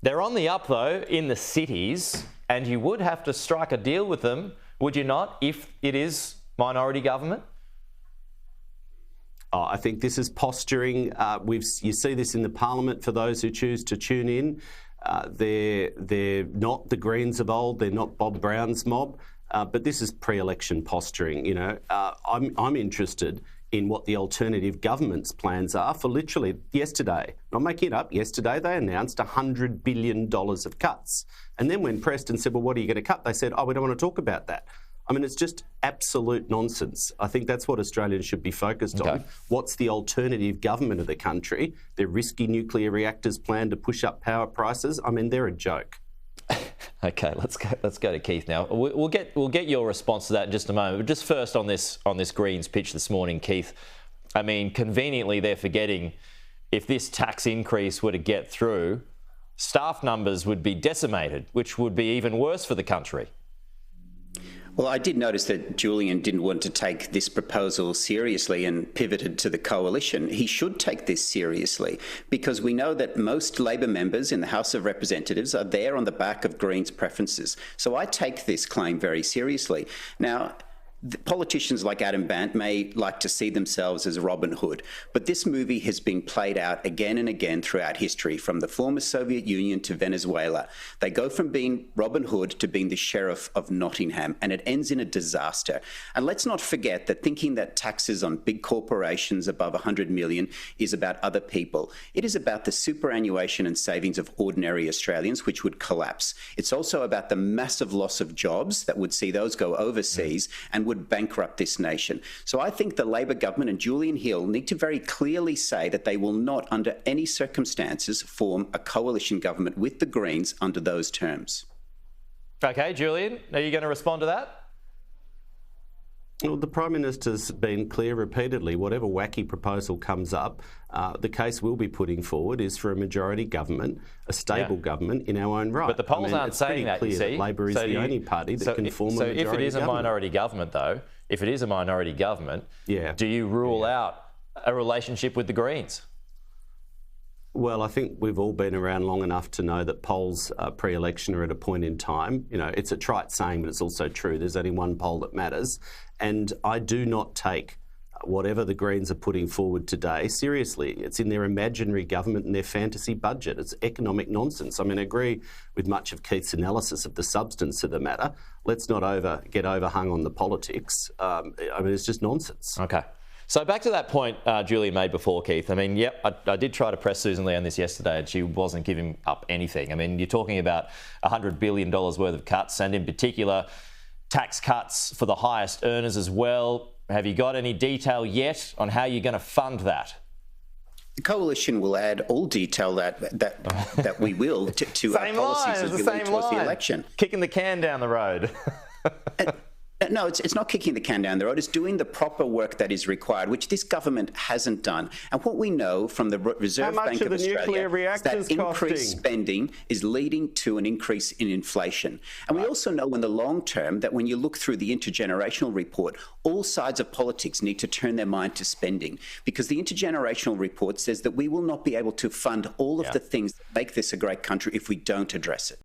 They're on the up, though, in the cities, and you would have to strike a deal with them, would you not, if it is minority government? I think this is posturing. You see this in the Parliament for those who choose to tune in. They're not the Greens of old. They're not Bob Brown's mob. But this is pre-election posturing. You know, I'm interested in what the alternative government's plans are for literally yesterday. Not making it up. Yesterday they announced $100 billion of cuts. And then when pressed and said, well, what are you going to cut? They said, oh, we don't want to talk about that. I mean, it's just absolute nonsense. I think that's what Australians should be focused on. What's the alternative government of the country? Their risky nuclear reactors plan to push up power prices. I mean, they're a joke. Okay, let's go to Keith now. We'll get your response to that in just a moment. But just first on this Greens pitch this morning, Keith. I mean, conveniently they're forgetting if this tax increase were to get through, staff numbers would be decimated, which would be even worse for the country. Well, I did notice that Julian didn't want to take this proposal seriously and pivoted to the coalition. He should take this seriously because we know that most Labor members in the House of Representatives are there on the back of Greens' preferences. So I take this claim very seriously. Now, politicians like Adam Bandt may like to see themselves as Robin Hood, but this movie has been played out again and again throughout history, from the former Soviet Union to Venezuela. They go from being Robin Hood to being the Sheriff of Nottingham, and it ends in a disaster. And let's not forget that thinking that taxes on big corporations above 100 million is about other people. It is about the superannuation and savings of ordinary Australians, which would collapse. It's also about the massive loss of jobs that would see those go overseas and would bankrupt this nation. So I think the Labor government and Julian Hill need to very clearly say that they will not, under any circumstances, form a coalition government with the Greens under those terms. Okay, Julian, are you going to respond to that? Well, the Prime Minister's been clear repeatedly, whatever wacky proposal comes up, the case we'll be putting forward is for a majority government, a stable government in our own right. But the polls aren't saying that, you see. That Labor is the only party that can form a majority government. So if it is a minority government, though, if it is a minority government, do you rule out a relationship with the Greens? Well, I think we've all been around long enough to know that polls pre-election are at a point in time. You know, it's a trite saying, but it's also true. There's only one poll that matters. And I do not take whatever the Greens are putting forward today seriously. It's in their imaginary government and their fantasy budget. It's economic nonsense. I mean, I agree with much of Keith's analysis of the substance of the matter. Let's not get overhung on the politics. I mean, it's just nonsense. Okay. So back to that point Julian made before, Keith. I mean, I did try to press Susan Lee on this yesterday and she wasn't giving up anything. I mean, you're talking about $100 billion worth of cuts, and in particular, tax cuts for the highest earners as well. Have you got any detail yet on how you're going to fund that? The coalition will add all detail that we will to our policies as we lead towards the election. Kicking the can down the road. No, it's not kicking the can down the road. It's doing the proper work that is required, which this government hasn't done. And what we know from the Reserve Bank of Australia is that increased spending is leading to an increase in inflation. And we also know in the long term that when you look through the intergenerational report, all sides of politics need to turn their mind to spending, because the intergenerational report says that we will not be able to fund all of the things that make this a great country if we don't address it.